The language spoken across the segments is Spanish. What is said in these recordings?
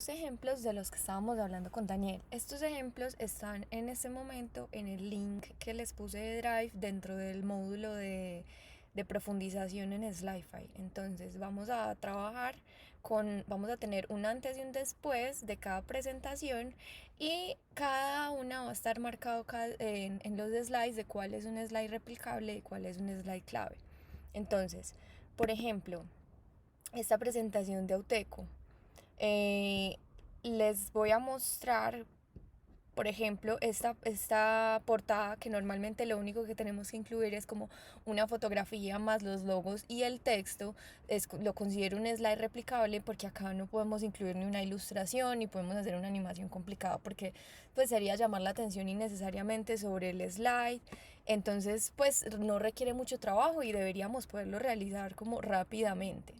dos ejemplos de los que estábamos hablando con Daniel. Estos ejemplos están en este momento en el link que les puse de Drive dentro del módulo de profundización en Slideify. Entonces vamos a trabajar vamos a tener un antes y un después de cada presentación y cada una va a estar marcado en los slides de cuál es un slide replicable y cuál es un slide clave. Entonces, por ejemplo, esta presentación de Auteco. Les voy a mostrar, por ejemplo, esta portada que normalmente lo único que tenemos que incluir es como una fotografía más los logos y el texto. Lo considero un slide replicable porque acá no podemos incluir ni una ilustración ni podemos hacer una animación complicada porque pues sería llamar la atención innecesariamente sobre el slide. Entonces pues no requiere mucho trabajo y deberíamos poderlo realizar como rápidamente.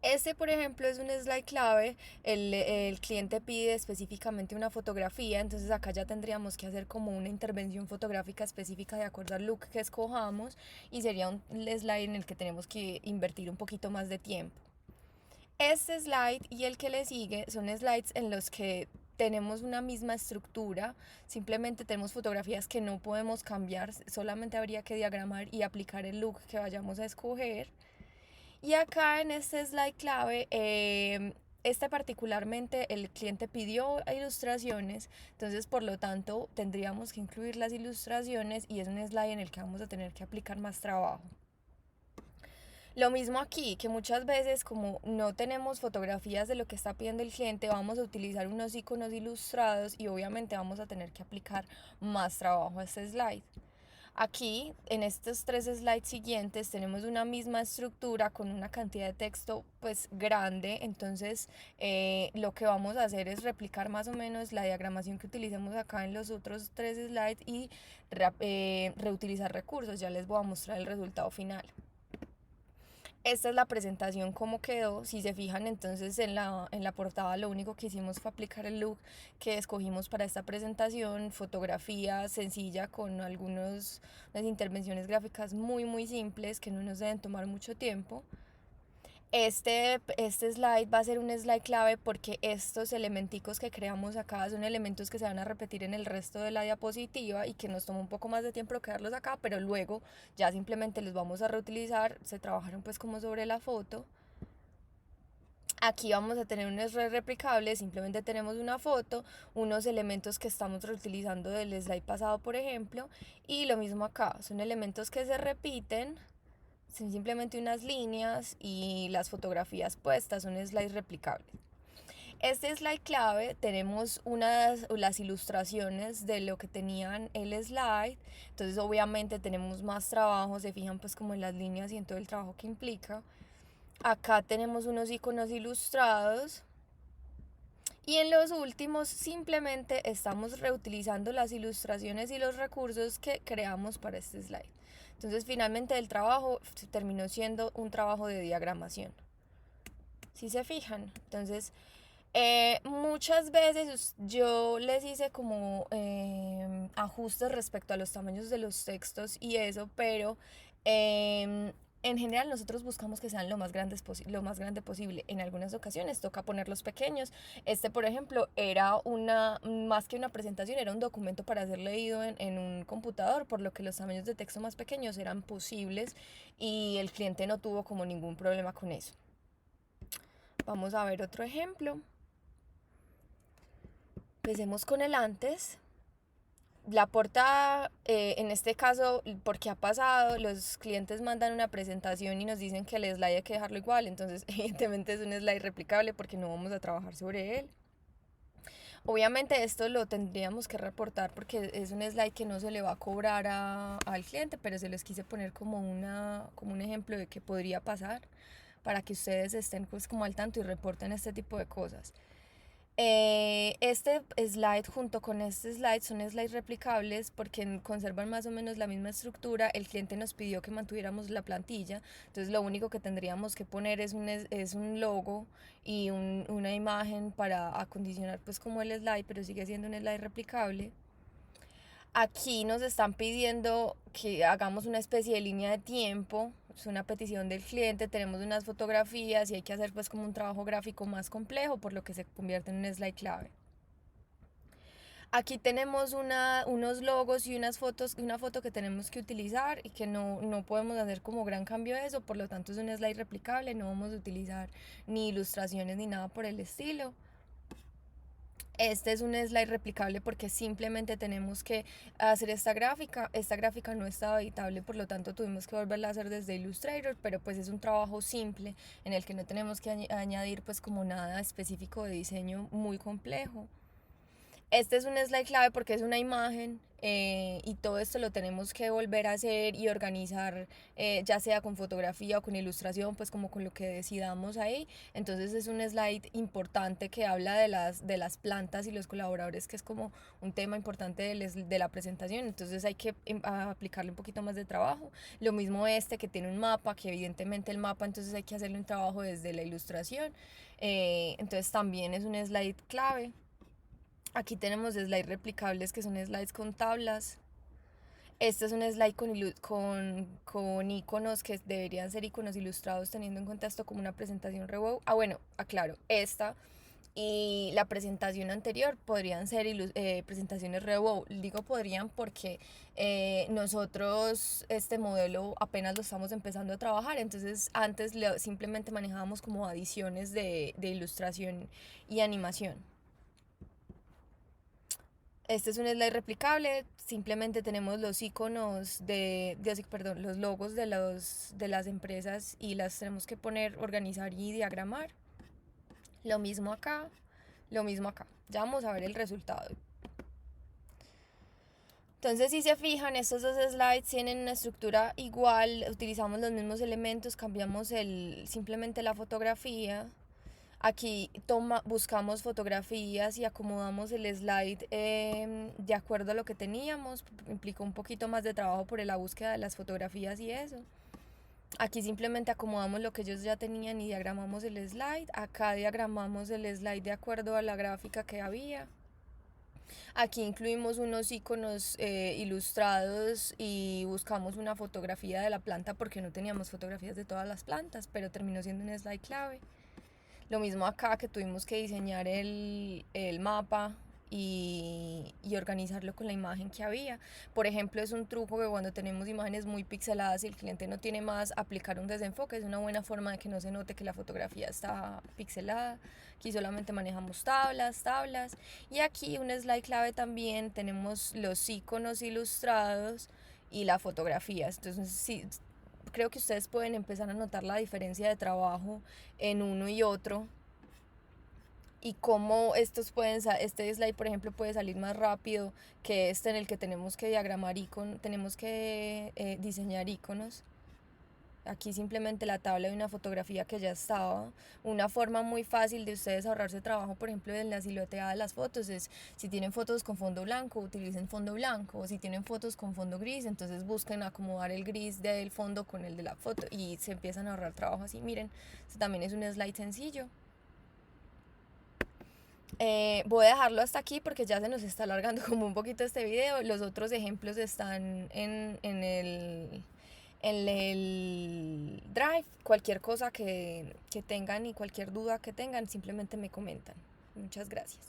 Este, por ejemplo, es un slide clave. El cliente pide específicamente una fotografía, entonces acá ya tendríamos que hacer como una intervención fotográfica específica de acuerdo al look que escojamos y sería un slide en el que tenemos que invertir un poquito más de tiempo. Este slide y el que le sigue son slides en los que tenemos una misma estructura, simplemente tenemos fotografías que no podemos cambiar, solamente habría que diagramar y aplicar el look que vayamos a escoger. Y acá en este slide clave, este particularmente el cliente pidió ilustraciones, entonces por lo tanto tendríamos que incluir las ilustraciones y es un slide en el que vamos a tener que aplicar más trabajo. Lo mismo aquí, que muchas veces como no tenemos fotografías de lo que está pidiendo el cliente, vamos a utilizar unos iconos ilustrados y obviamente vamos a tener que aplicar más trabajo a este slide. Aquí, en estos tres slides siguientes, tenemos una misma estructura con una cantidad de texto pues grande, entonces lo que vamos a hacer es replicar más o menos la diagramación que utilicemos acá en los otros tres slides y reutilizar recursos. Ya les voy a mostrar el resultado final. Esta es la presentación como quedó. Si se fijan, entonces en la portada lo único que hicimos fue aplicar el look que escogimos para esta presentación, fotografía sencilla con unas intervenciones gráficas muy simples que no nos deben tomar mucho tiempo. Este slide va a ser un slide clave porque estos elementicos que creamos acá son elementos que se van a repetir en el resto de la diapositiva y que nos toma un poco más de tiempo crearlos acá, pero luego ya simplemente los vamos a reutilizar. Se trabajaron pues como sobre la foto. Aquí vamos a tener un slide replicable, simplemente tenemos una foto, unos elementos que estamos reutilizando del slide pasado, por ejemplo, y lo mismo acá, son elementos que se repiten. Son simplemente unas líneas y las fotografías puestas, son slides replicables. Este slide clave tenemos las ilustraciones de lo que tenían el slide, entonces obviamente tenemos más trabajo, se fijan pues como en las líneas y en todo el trabajo que implica. Acá tenemos unos iconos ilustrados. Y en los últimos simplemente estamos reutilizando las ilustraciones y los recursos que creamos para este slide. Entonces finalmente el trabajo terminó siendo un trabajo de diagramación. Si se fijan, entonces muchas veces yo les hice como ajustes respecto a los tamaños de los textos y eso, pero en general nosotros buscamos que sean lo más grande posible. En algunas ocasiones toca ponerlos pequeños. Este, por ejemplo, era más que una presentación, era un documento para ser leído en un computador, por lo que los tamaños de texto más pequeños eran posibles y el cliente no tuvo como ningún problema con eso. Vamos a ver otro ejemplo. Empecemos con el antes. La portada, en este caso, porque ha pasado, los clientes mandan una presentación y nos dicen que el slide hay que dejarlo igual, entonces evidentemente es un slide replicable porque no vamos a trabajar sobre él. Obviamente esto lo tendríamos que reportar porque es un slide que no se le va a cobrar al cliente, pero se les quise poner como un ejemplo de qué podría pasar para que ustedes estén pues como al tanto y reporten este tipo de cosas. Este slide junto con este slide son slides replicables porque conservan más o menos la misma estructura. El cliente nos pidió que mantuviéramos la plantilla, entonces lo único que tendríamos que poner es un logo y una imagen para acondicionar pues como el slide, pero sigue siendo un slide replicable. Aquí nos están pidiendo que hagamos una especie de línea de tiempo es una petición del cliente, tenemos unas fotografías y hay que hacer pues como un trabajo gráfico más complejo, por lo que se convierte en un slide clave. Aquí tenemos unos logos y unas fotos, una foto que tenemos que utilizar y que no podemos hacer como gran cambio de eso, por lo tanto es un slide replicable, no vamos a utilizar ni ilustraciones ni nada por el estilo. Este es un slide replicable porque simplemente tenemos que hacer esta gráfica. Esta gráfica no estaba editable, por lo tanto tuvimos que volverla a hacer desde Illustrator, pero pues es un trabajo simple en el que no tenemos que añadir pues como nada específico de diseño muy complejo. Este es un slide clave porque es una imagen y todo esto lo tenemos que volver a hacer y organizar, ya sea con fotografía o con ilustración, pues como con lo que decidamos ahí. Entonces es un slide importante que habla de las plantas y los colaboradores, que es como un tema importante de la presentación. Entonces hay que aplicarle un poquito más de trabajo. Lo mismo este que tiene un mapa, que evidentemente el mapa, entonces hay que hacerle un trabajo desde la ilustración. Entonces también es un slide clave. Aquí tenemos slides replicables que son slides con tablas. Este es un slide con iconos que deberían ser iconos ilustrados teniendo en cuenta esto como una presentación rewow. Ah, bueno, aclaro, esta y la presentación anterior podrían ser presentaciones rewow. Digo podrían porque nosotros este modelo apenas lo estamos empezando a trabajar, entonces antes simplemente manejábamos como adiciones de ilustración y animación. Este es un slide replicable, simplemente tenemos los iconos perdón, los logos de las empresas y las tenemos que poner, organizar y diagramar. Lo mismo acá, lo mismo acá. Ya vamos a ver el resultado. Entonces, si se fijan, estos dos slides tienen una estructura igual, utilizamos los mismos elementos, cambiamos simplemente la fotografía. Aquí buscamos fotografías y acomodamos el slide de acuerdo a lo que teníamos. Implicó un poquito más de trabajo por la búsqueda de las fotografías y eso. Aquí simplemente acomodamos lo que ellos ya tenían y diagramamos el slide. Acá diagramamos el slide de acuerdo a la gráfica que había. Aquí incluimos unos iconos ilustrados y buscamos una fotografía de la planta porque no teníamos fotografías de todas las plantas, pero terminó siendo un slide clave. Lo mismo acá, que tuvimos que diseñar el mapa y organizarlo con la imagen que había. Por ejemplo, es un truco que cuando tenemos imágenes muy pixeladas y el cliente no tiene más, aplicar un desenfoque es una buena forma de que no se note que la fotografía está pixelada. Aquí solamente manejamos tablas. Y aquí un slide clave también tenemos los iconos ilustrados y la fotografía. Entonces, sí, creo que ustedes pueden empezar a notar la diferencia de trabajo en uno y otro y cómo este slide por ejemplo puede salir más rápido que este en el que tenemos que diagramar iconos, tenemos que diseñar iconos. Aquí simplemente la tabla de una fotografía que ya estaba. Una forma muy fácil de ustedes ahorrarse trabajo, por ejemplo, en la silueteada de las fotos es, si tienen fotos con fondo blanco, utilicen fondo blanco, o si tienen fotos con fondo gris, entonces busquen acomodar el gris del fondo con el de la foto y se empiezan a ahorrar trabajo así. Miren, este también es un slide sencillo. Voy a dejarlo hasta aquí porque ya se nos está alargando como un poquito este video. Los otros ejemplos están en el Drive. Cualquier cosa que tengan y cualquier duda que tengan, simplemente me comentan. Muchas gracias.